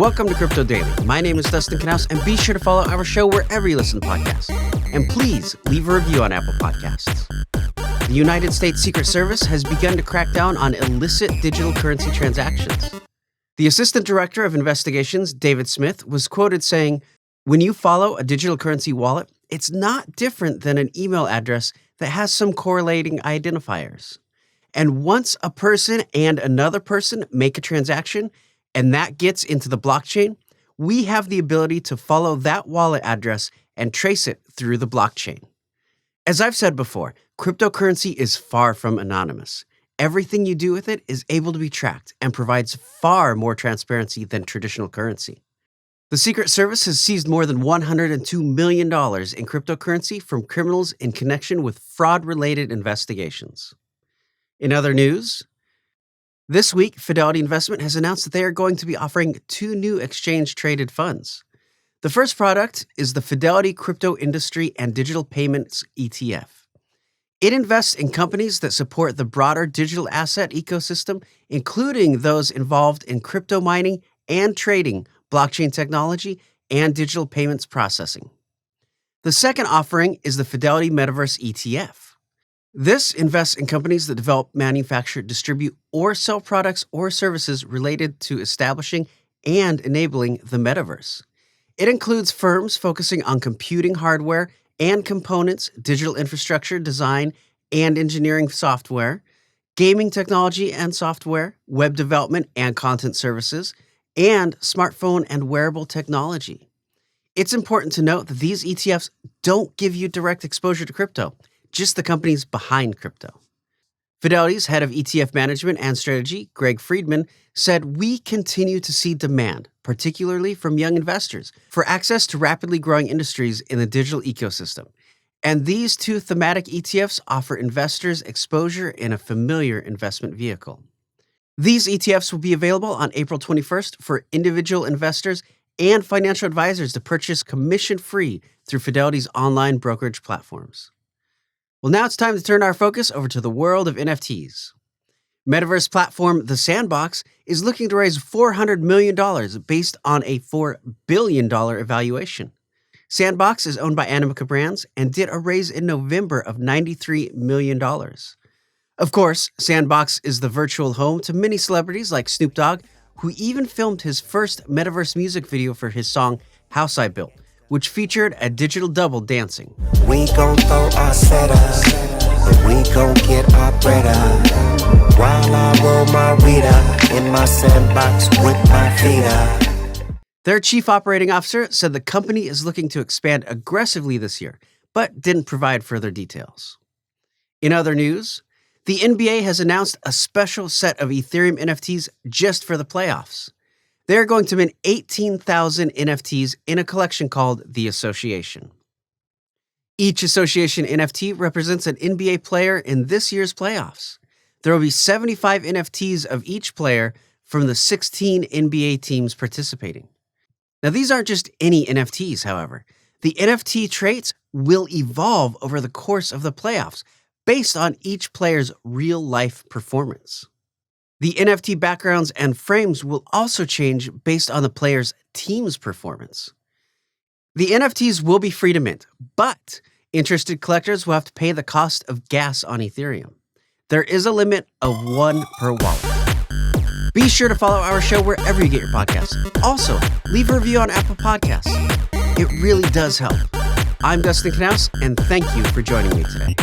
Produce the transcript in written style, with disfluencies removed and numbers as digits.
Welcome to Crypto Daily. My name is Dustin Knaus, and be sure to follow our show wherever you listen to podcasts. And please leave a review on Apple Podcasts. The United States Secret Service has begun to crack down on illicit digital currency transactions. The Assistant Director of Investigations, David Smith, was quoted saying, "When you follow a digital currency wallet, it's not different than an email address that has some correlating identifiers. And once a person and another person make a transaction, and that gets into the blockchain, we have the ability to follow that wallet address and trace it through the blockchain." As I've said before, cryptocurrency is far from anonymous. Everything you do with it is able to be tracked and provides far more transparency than traditional currency. The Secret Service has seized more than $102 million in cryptocurrency from criminals in connection with fraud-related investigations. In other news, this week, Fidelity Investment has announced that they are going to be offering 2 new exchange-traded funds. The first product is the Fidelity Crypto Industry and Digital Payments ETF. It invests in companies that support the broader digital asset ecosystem, including those involved in crypto mining and trading, blockchain technology, and digital payments processing. The second offering is the Fidelity Metaverse ETF. This invests in companies that develop, manufacture, distribute, or sell products or services related to establishing and enabling the metaverse. It includes firms focusing on computing hardware and components, digital infrastructure, design and engineering software, gaming technology and software, web development and content services, and smartphone and wearable technology. It's important to note that these ETFs don't give you direct exposure to crypto, just the companies behind crypto. Fidelity's head of ETF management and strategy, Greg Friedman, said, "We continue to see demand, particularly from young investors, for access to rapidly growing industries in the digital ecosystem. And these 2 thematic ETFs offer investors exposure in a familiar investment vehicle." These ETFs will be available on April 21st for individual investors and financial advisors to purchase commission-free through Fidelity's online brokerage platforms. Well, now it's time to turn our focus over to the world of NFTs. Metaverse platform The Sandbox is looking to raise $400 million based on a $4 billion evaluation. Sandbox is owned by Animoca Brands and did a raise in November of $93 million. Of course, Sandbox is the virtual home to many celebrities like Snoop Dogg, who even filmed his first Metaverse music video for his song House I Built, which featured a digital double dancing. We gon' throw our setup, and we gon' get our bread up, while I roll my weed up in my sandbox with my feet up. Their chief operating officer said the company is looking to expand aggressively this year, but didn't provide further details. In other news, the NBA has announced a special set of Ethereum NFTs just for the playoffs. They're going to mint 18,000 NFTs in a collection called The Association. Each Association NFT represents an NBA player in this year's playoffs. There will be 75 NFTs of each player from the 16 NBA teams participating. Now, these aren't just any NFTs, however. The NFT traits will evolve over the course of the playoffs based on each player's real-life performance. The NFT backgrounds and frames will also change based on the player's team's performance. The NFTs will be free to mint, but interested collectors will have to pay the cost of gas on Ethereum. There is a limit of 1 per wallet. Be sure to follow our show wherever you get your podcasts. Also, leave a review on Apple Podcasts. It really does help. I'm Dustin Knaus, and thank you for joining me today.